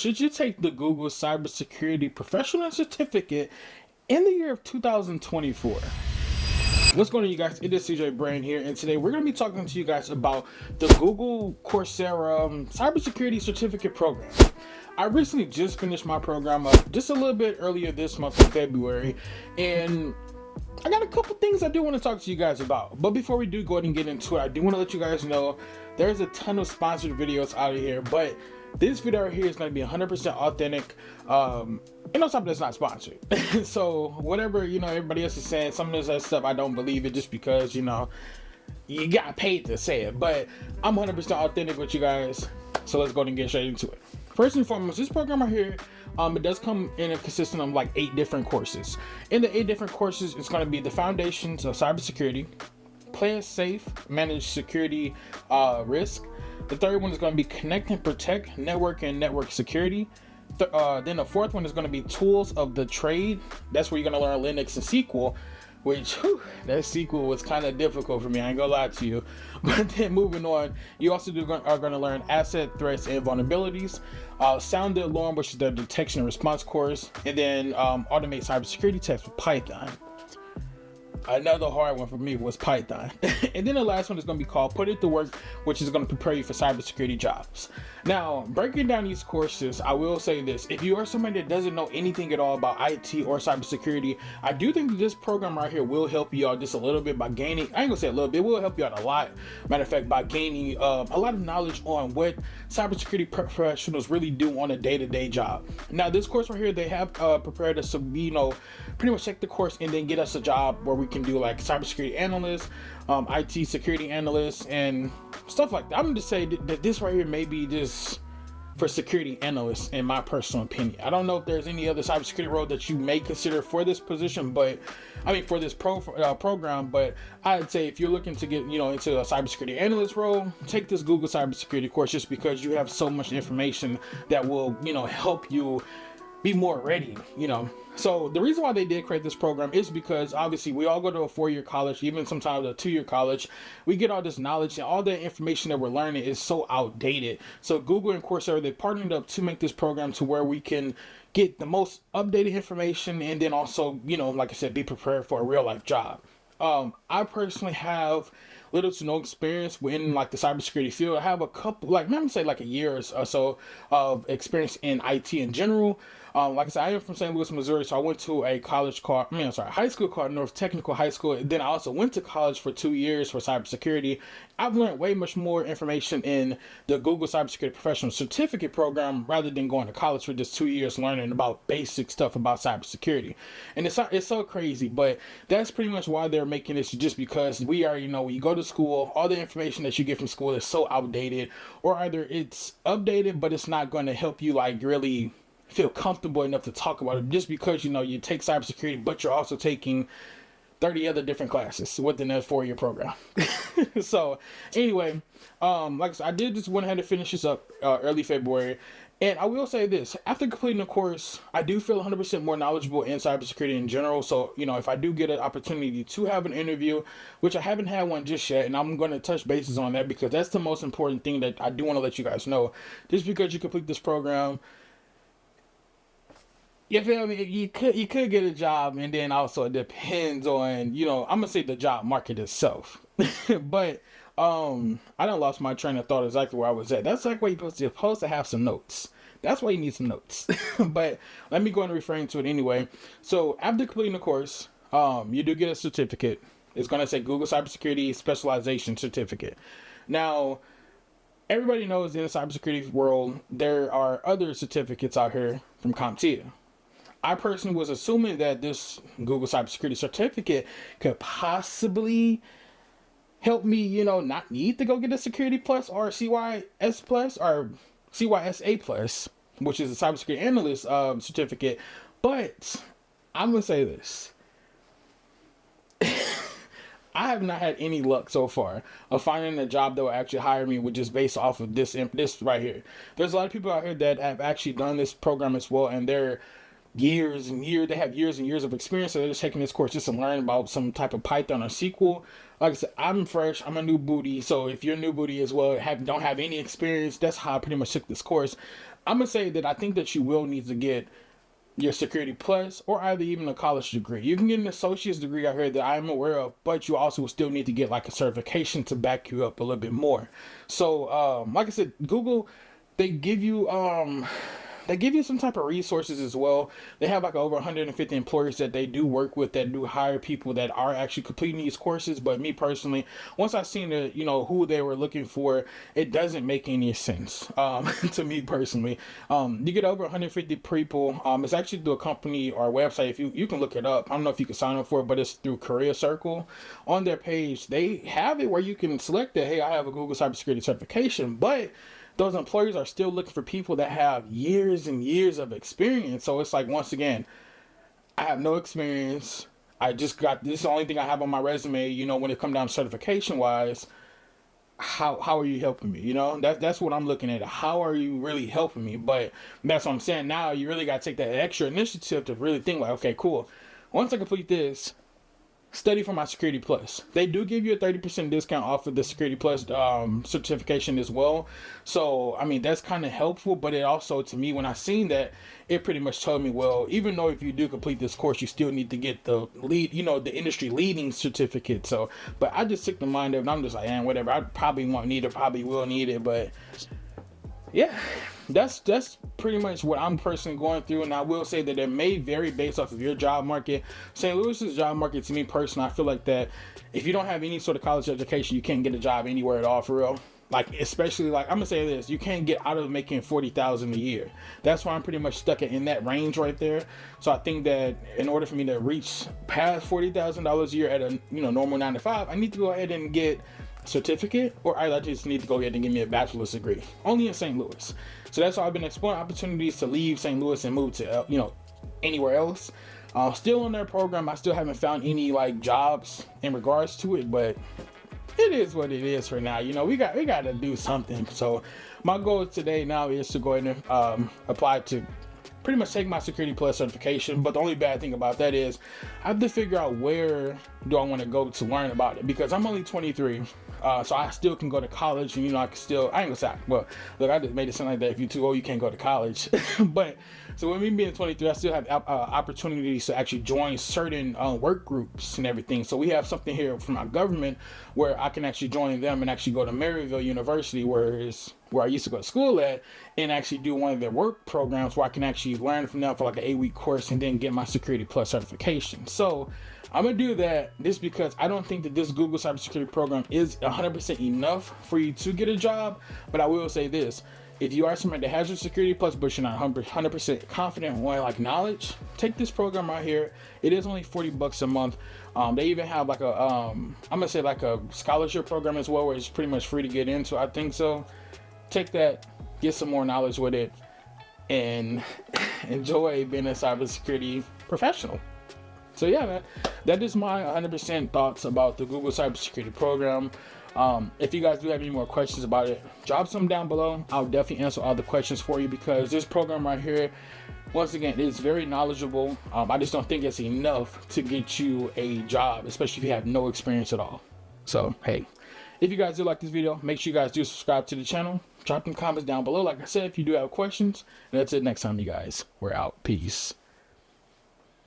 should you take the Google Cybersecurity Professional Certificate in the year of 2024? What's going on, you guys? It is CJ Brain here, and today we're going to be talking to you guys about the Google Coursera Cybersecurity Certificate Program. I recently just finished my program up just a little bit earlier this month in February, and I got a couple things I do want to talk to you guys about. But before we do go ahead and get into it, I do want to let you guys know there's a ton of sponsored videos out of here, but this video right here is going to be 100% authentic. Something that's not sponsored. So whatever, everybody else is saying, some of this stuff, I don't believe it just because, you got paid to say it. But I'm 100% authentic with you guys. So let's go ahead and get straight into it. First and foremost, this program right here, it does come in a consistent of like 8 different courses. In the 8 different courses, it's going to be the foundations of cybersecurity, play it safe, manage security risk. The third one is going to be connect and protect, network and network security. Then the fourth one is going to be tools of the trade. That's where you're going to learn Linux and SQL, which that SQL was kind of difficult for me. I ain't gonna lie to you. But then moving on, you also are going to learn asset threats and vulnerabilities, sound the alarm, which is the detection and response course, and then automate cybersecurity tests with Python. Another hard one for me was Python. And then the last one is going to be called Put It to Work, which is going to prepare you for cybersecurity jobs. Now, breaking down these courses, I will say this. If you are somebody that doesn't know anything at all about IT or cybersecurity, I do think that this program right here will help you out just a little bit by gaining, I ain't gonna say a little bit, it will help you out a lot. Matter of fact, by gaining a lot of knowledge on what cybersecurity professionals really do on a day-to-day job. Now, this course right here, they have prepared us to, pretty much take the course and then get us a job where we can do like cybersecurity analyst, IT security analyst, and stuff like that. I'm going to say that this right here may be just for security analysts, in my personal opinion. I don't know if there's any other cybersecurity role that you may consider for this position, but for this program. But I'd say if you're looking to get into a cybersecurity analyst role, take this Google cybersecurity course, just because you have so much information that will help you be more ready. So the reason why they did create this program is because obviously we all go to a 4-year college, even sometimes a 2-year college. We get all this knowledge, and all the information that we're learning is so outdated. So Google and Coursera, they partnered up to make this program to where we can get the most updated information, and then also, like I said, be prepared for a real life job. I personally have little to no experience within like the cybersecurity field. I have a couple, I'm gonna say like a year or so of experience in IT in general. Like I said, I am from St. Louis, Missouri, so I went to a high school called North Technical High School. Then I also went to college for 2 years for cybersecurity. I've learned way much more information in the Google Cybersecurity Professional Certificate Program rather than going to college for just 2 years learning about basic stuff about cybersecurity. And it's so crazy, but that's pretty much why they're making this, just because we are, when you go to school, all the information that you get from school is so outdated, or either it's updated, but it's not going to help you really feel comfortable enough to talk about it, just because you take cybersecurity, but you're also taking 30 other different classes within that 4-year program. So anyway, like I said, I did just went ahead and finish this up early February. And I will say this, after completing the course, I do feel 100% more knowledgeable in cybersecurity in general. So, if I do get an opportunity to have an interview, which I haven't had one just yet, and I'm going to touch bases on that, because that's the most important thing that I do want to let you guys know. Just because you complete this program, you feel me? You could get a job, and then also it depends on, I'm gonna say the job market itself. But I done lost my train of thought exactly where I was at. That's like why you're supposed to have some notes. That's why you need some notes. But let me go and refer to it anyway. So after completing the course, you do get a certificate. It's gonna say Google Cybersecurity Specialization Certificate. Now, everybody knows in the cybersecurity world there are other certificates out here from CompTIA. I personally was assuming that this Google Cybersecurity Certificate could possibly help me, not need to go get a Security Plus or CYS Plus or CYSA Plus, which is a Cybersecurity Analyst certificate. But I'm going to say this. I have not had any luck so far of finding a job that will actually hire me, which is based off of this right here. There's a lot of people out here that have actually done this program as well, and they're they have years and years of experience, so they're just taking this course just to learn about some type of Python or SQL. Like I said, I'm fresh, I'm a new booty, so if you're a new booty as well, don't have any experience, that's how I pretty much took this course. I'm gonna say that I think that you will need to get your Security Plus, or either even a college degree. You can get an associate's degree out here that I'm aware of, but you also will still need to get like a certification to back you up a little bit more. So, like I said, Google, they give you some type of resources as well. They have like over 150 employers that they do work with, that do hire people that are actually completing these courses. But me personally, once I seen the, who they were looking for, it doesn't make any sense to me personally. You get over 150 people. It's actually through a company or a website. If you can look it up. I don't know if you can sign up for it, but it's through Career Circle. On their page, they have it where you can select that, hey, I have a Google Cybersecurity certification, but those employers are still looking for people that have years and years of experience. So it's like, once again, I have no experience. I just got this, is the only thing I have on my resume. When it comes down to certification wise, how are you helping me? That's what I'm looking at. How are you really helping me? But that's what I'm saying. Now you really got to take that extra initiative to really think like, okay, cool. Once I complete this, study for my Security Plus. They do give you a 30% discount off of the Security Plus certification as well. So, I mean, that's kind of helpful, but it also, to me, when I seen that, it pretty much told me, well, even though if you do complete this course, you still need to get the the industry leading certificate. So, but I just took the mind of it, and I'm just like, whatever. I probably won't need it, probably will need it, but yeah, that's pretty much what I'm personally going through. And I will say that it may vary based off of your job market. St. Louis's job market, to me personally, I feel like that if you don't have any sort of college education, you can't get a job anywhere at all, for real. Like, especially, like, I'm gonna say this, you can't get out of making $40,000 a year. That's why I'm pretty much stuck in that range right there. So I think that in order for me to reach past $40,000 a year at a normal 9 to 5, I need to go ahead and get certificate, or I just need to go ahead and give me a bachelor's degree, only in St. Louis. So that's why I've been exploring opportunities to leave St. Louis and move to anywhere else. Still on their program, I still haven't found any like jobs in regards to it, but it is what it is for now. We got to do something. So my goal today now is to go ahead and apply to pretty much take my Security Plus certification. But the only bad thing about that is I have to figure out where do I want to go to learn about it, because I'm only 23. So I still can go to college, and I can still, I ain't gonna say, well, look, I just made it sound like that if you're too old you can't go to college. But so with me being 23, I still have opportunities to actually join certain work groups and everything. So we have something here from our government where I can actually join them and actually go to Maryville University, where I used to go to school at, and actually do one of their work programs where I can actually learn from them for like an 8-week course and then get my Security Plus certification. So I'm gonna do that just because I don't think that this Google Cybersecurity program is 100% enough for you to get a job. But I will say this: if you are somebody that has your Security Plus but you're not 100% confident in like knowledge, take this program right here. It is only $40 a month. They even have like a I'm gonna say like a scholarship program as well, where it's pretty much free to get into. I think so. Take that, get some more knowledge with it, and enjoy being a cybersecurity professional. So yeah, man, that is my 100% thoughts about the Google Cybersecurity program. If you guys do have any more questions about it, drop some down below. I'll definitely answer all the questions for you, because this program right here, once again, is very knowledgeable. I just don't think it's enough to get you a job, especially if you have no experience at all. So hey, if you guys do like this video, make sure you guys do subscribe to the channel. Drop them comments down below. Like I said, if you do have questions, that's it. Next time, you guys, we're out. Peace.